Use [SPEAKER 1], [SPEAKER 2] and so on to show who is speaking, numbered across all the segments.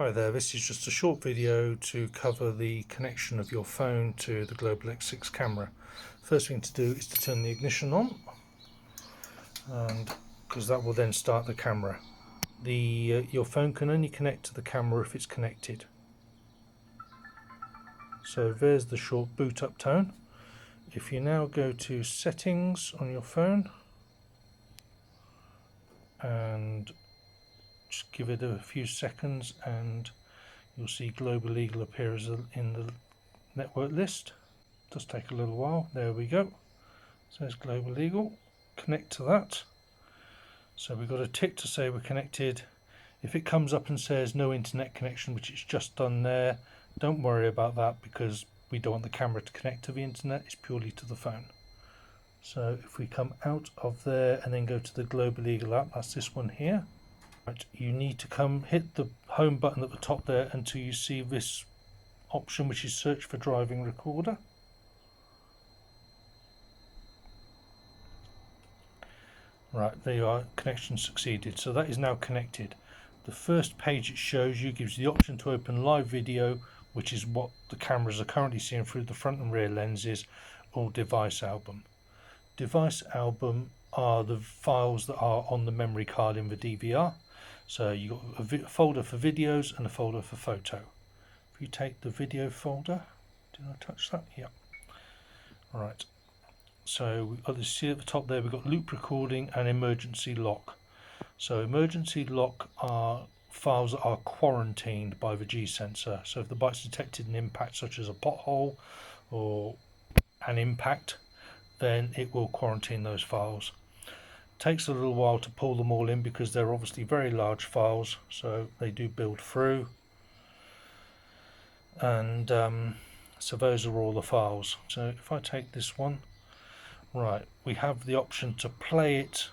[SPEAKER 1] Hi there, this is just a short video to cover the connection of your phone to the Global X6 camera. First thing to do is to turn the ignition on, and because that will then start the camera. Your phone can only connect to the camera if it's connected. So there's the short boot up tone. If you now go to settings on your phone and just give it a few seconds, and you'll see Global Eagle appear in the network list. It does take a little while. There we go. It says Global Eagle. Connect to that. So we've got a tick to say we're connected. If it comes up and says no internet connection, which it's just done there, don't worry about that because we don't want the camera to connect to the internet. It's purely to the phone. So if we come out of there and then go to the Global Eagle app, that's this one here. Right, you need to hit the home button at the top there until you see this option, which is search for driving recorder. Right, there you are, connection succeeded. So that is now connected. The first page it shows you gives you the option to open live video, which is what the cameras are currently seeing through the front and rear lenses, or device album. Device album are the files that are on the memory card in the DVR. So you've got a folder for videos and a folder for photo. If you take the video folder, did I touch that? Yeah. Right. So you see at the top there we've got loop recording and emergency lock. So emergency lock are files that are quarantined by the G sensor. So if the bike's detected an impact such as a pothole or an impact, then it will quarantine those files. Takes a little while to pull them all in because they're obviously very large files, so they do build through. And so those are all the files. So if I take this one, right, we have the option to play it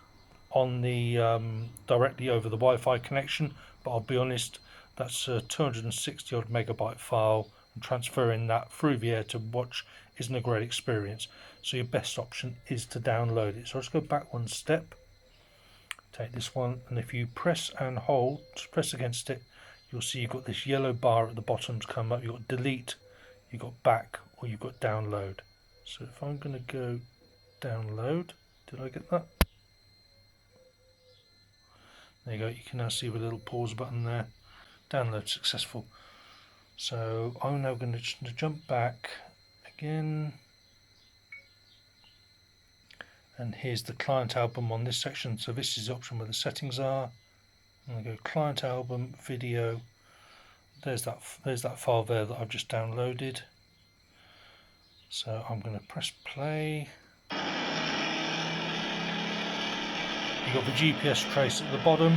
[SPEAKER 1] on the directly over the Wi-Fi connection, but I'll be honest, that's a 260 odd megabyte file, and transferring that through the air to watch isn't a great experience. So your best option is to download it. So let's go back one step, take this one, and if you press and hold, just press against it, you'll see you've got this yellow bar at the bottom to come up. You've got delete, you've got back, or you've got download. So if I'm going to go download, did I get that? There you go, you can now see the little pause button there. Download successful. So I'm now going to jump back again, and here's the client album on this section. So this is the option where the settings are. I'm going to go client album, video. There's that file there that I've just downloaded. So I'm going to press play. You've got the GPS trace at the bottom,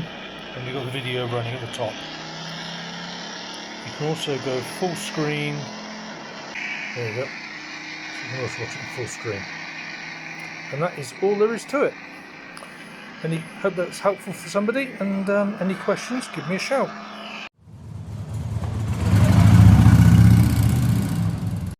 [SPEAKER 1] and you've got the video running at the top. You can also go full screen. There you go. So you can also watch it in full screen. And that is all there is to it. Hope that's helpful for somebody, and any questions, give me a shout.